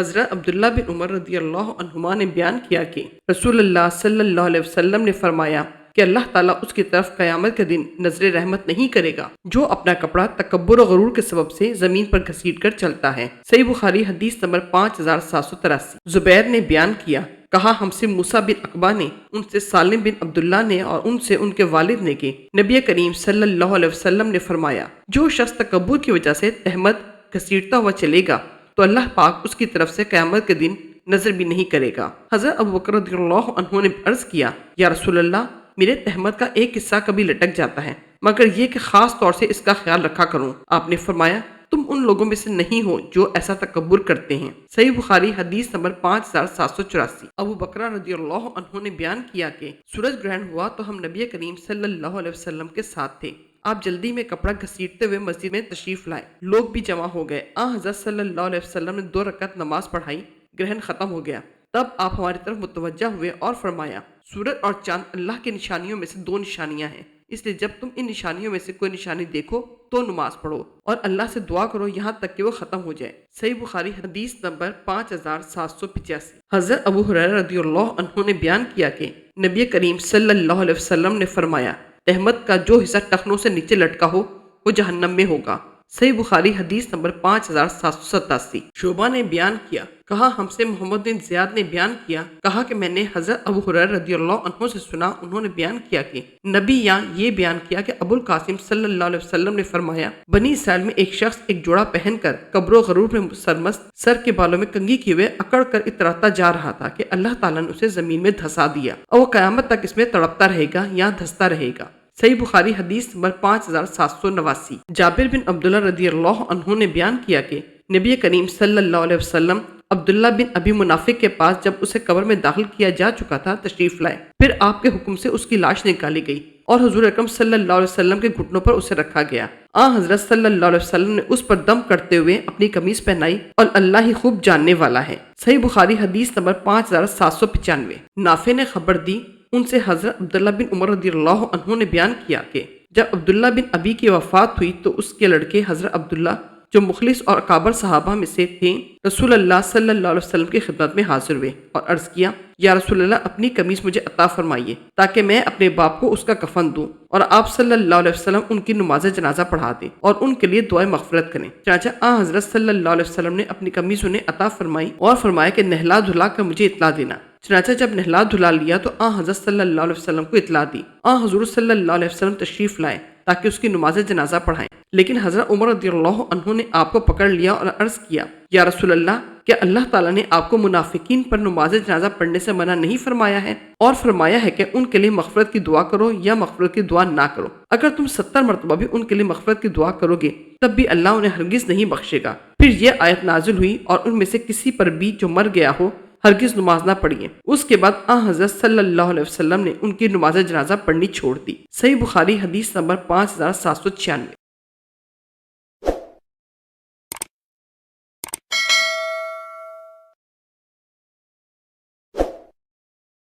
حضرت عبداللہ بن عمر رضی اللہ عنہما نے بیان کیا کہ رسول اللہ صلی اللہ علیہ وسلم نے فرمایا کہ اللہ تعالیٰ اس کی طرف قیامت کے دن نظر رحمت نہیں کرے گا جو اپنا کپڑا تکبر و غرور کے سبب سے زمین پر گھسیٹ کر چلتا ہے۔ صحیح بخاری حدیث نمبر 5783۔ زبیر نے بیان کیا، کہا ہم سے موسیٰ بن عقبہ نے، ان سے سالم بن عبداللہ نے اور ان سے ان کے والد نے کہ نبی کریم صلی اللہ علیہ وسلم نے فرمایا جو شخص تکبر کی وجہ سے تہمت گھسیٹتا ہوا چلے گا تو اللہ پاک اس کی طرف سے قیامت کے دن نظر بھی نہیں کرے گا۔ حضرت ابو بکر رضی اللہ عنہ نے عرض کیا، یا رسول اللہ، میرے تہمت کا ایک حصہ کبھی لٹک جاتا ہے مگر یہ کہ خاص طور سے اس کا خیال رکھا کروں۔ آپ نے فرمایا تم ان لوگوں میں سے نہیں ہو جو ایسا تکبر کرتے ہیں۔ صحیح بخاری حدیث نمبر 5784۔ ابو بکر رضی اللہ عنہ نے بیان کیا کہ سورج گرہن ہوا تو ہم نبی کریم صلی اللہ علیہ وسلم کے ساتھ تھے۔ آپ جلدی میں کپڑا گھسیٹتے ہوئے مسجد میں تشریف لائے، لوگ بھی جمع ہو گئے۔ حضرت صلی اللہ علیہ وسلم نے 2 رکعت نماز پڑھائی، گرہن ختم ہو گیا، تب آپ ہماری طرف متوجہ ہوئے اور فرمایا سورج اور چاند اللہ کی نشانیوں میں سے 2 نشانیاں ہیں، اس لیے جب تم ان نشانیوں میں سے کوئی نشانی دیکھو تو نماز پڑھو اور اللہ سے دعا کرو یہاں تک کہ وہ ختم ہو جائے۔ صحیح بخاری حدیث نمبر 5785۔ حضرت ابو ہریرہ رضی اللہ عنہ نے بیان کیا کہ نبی کریم صلی اللہ علیہ وسلم نے فرمایا تہمت کا جو حصہ ٹخنوں سے نیچے لٹکا ہو وہ جہنم میں ہوگا۔ صحیح بخاری حدیث نمبر 5787۔ شعبہ نے بیان کیا، کہا ہم سے محمد بن زیاد نے بیان کیا، کہا کہ میں نے حضرت ابو ہریرہ رضی اللہ عنہ سے سنا، انہوں نے بیان کیا کہ نبی یہاں یہ بیان کیا کہ ابو القاسم صلی اللہ علیہ وسلم نے فرمایا بنی اسرائیل میں ایک شخص ایک جوڑا پہن کر کبر و غرور میں سرمست، سر کے بالوں میں کنگھی کیے ہوئے اکڑ کر اتراتا جا رہا تھا کہ اللہ تعالیٰ نے اسے زمین میں دھسا دیا اور وہ قیامت تک اس میں تڑپتا رہے گا یا دھستا رہے گا۔ صحیح بخاری حدیث نمبر 5789۔ جابر بن عبداللہ رضی اللہ عنہ نے بیان کیا کہ نبی کریم صلی اللہ علیہ وسلم عبداللہ بن ابی منافق کے پاس جب اسے قبر میں داخل کیا جا چکا تھا تشریف لائے، پھر آپ کے حکم سے اس کی لاش نکالی گئی اور حضور اکرم صلی اللہ علیہ وسلم کے گھٹنوں پر اسے رکھا گیا۔ حضرت صلی اللہ علیہ وسلم نے اس پر دم کرتے ہوئے اپنی قمیص پہنائی اور اللہ ہی خوب جاننے والا ہے۔ صحیح بخاری حدیث نمبر 5795۔ نافع نے خبر دی، ان سے حضرت عبداللہ بن عمر رضی اللہ عنہ نے بیان کیا کہ جب عبداللہ بن ابی کی وفات ہوئی تو اس کے لڑکے حضرت عبداللہ جو مخلص اور اکابر صحابہ میں سے تھے رسول اللہ صلی اللہ علیہ وسلم کی خدمت میں حاضر ہوئے اور عرض کیا، یا رسول اللہ اپنی قمیص مجھے عطا فرمائیے تاکہ میں اپنے باپ کو اس کا کفن دوں اور آپ صلی اللہ علیہ وسلم ان کی نماز جنازہ پڑھا دیں اور ان کے لیے دعائے مغفرت کریں۔ چنانچہ حضرت صلی اللہ علیہ وسلم نے اپنی قمیص انہیں عطا فرمائی اور فرمایا کہ نہلا دھلا کر مجھے اطلاع دینا۔ چنانچہ جب نہلا دھلا لیا تو حضرت صلی اللہ علیہ وسلم کو اطلاع دی۔ حضور صلی اللہ علیہ وسلم تشریف لائے تاکہ اس کی نماز جنازہ پڑھائیں، لیکن حضرت عمر رضی اللہ عنہ نے آپ کو پکڑ لیا اور عرض کیا، یا رسول اللہ، کیا اللہ تعالیٰ نے آپ کو منافقین پر نماز جنازہ پڑھنے سے منع نہیں فرمایا ہے اور فرمایا ہے کہ ان کے لیے مغفرت کی دعا کرو یا مغفرت کی دعا نہ کرو؟ اگر تم 70 مرتبہ بھی ان کے لیے مغفرت کی دعا کرو گے تب بھی اللہ انہیں ہرگز نہیں بخشے گا۔ پھر یہ آیت نازل ہوئی اور ان میں سے کسی پر بھی جو مر گیا ہو ہرگز نماز نہ پڑھیے۔ اس کے بعد حضرت صلی اللہ علیہ وسلم نے ان کی نماز جنازہ پڑھنی چھوڑ دی۔ صحیح بخاری حدیث نمبر 5796۔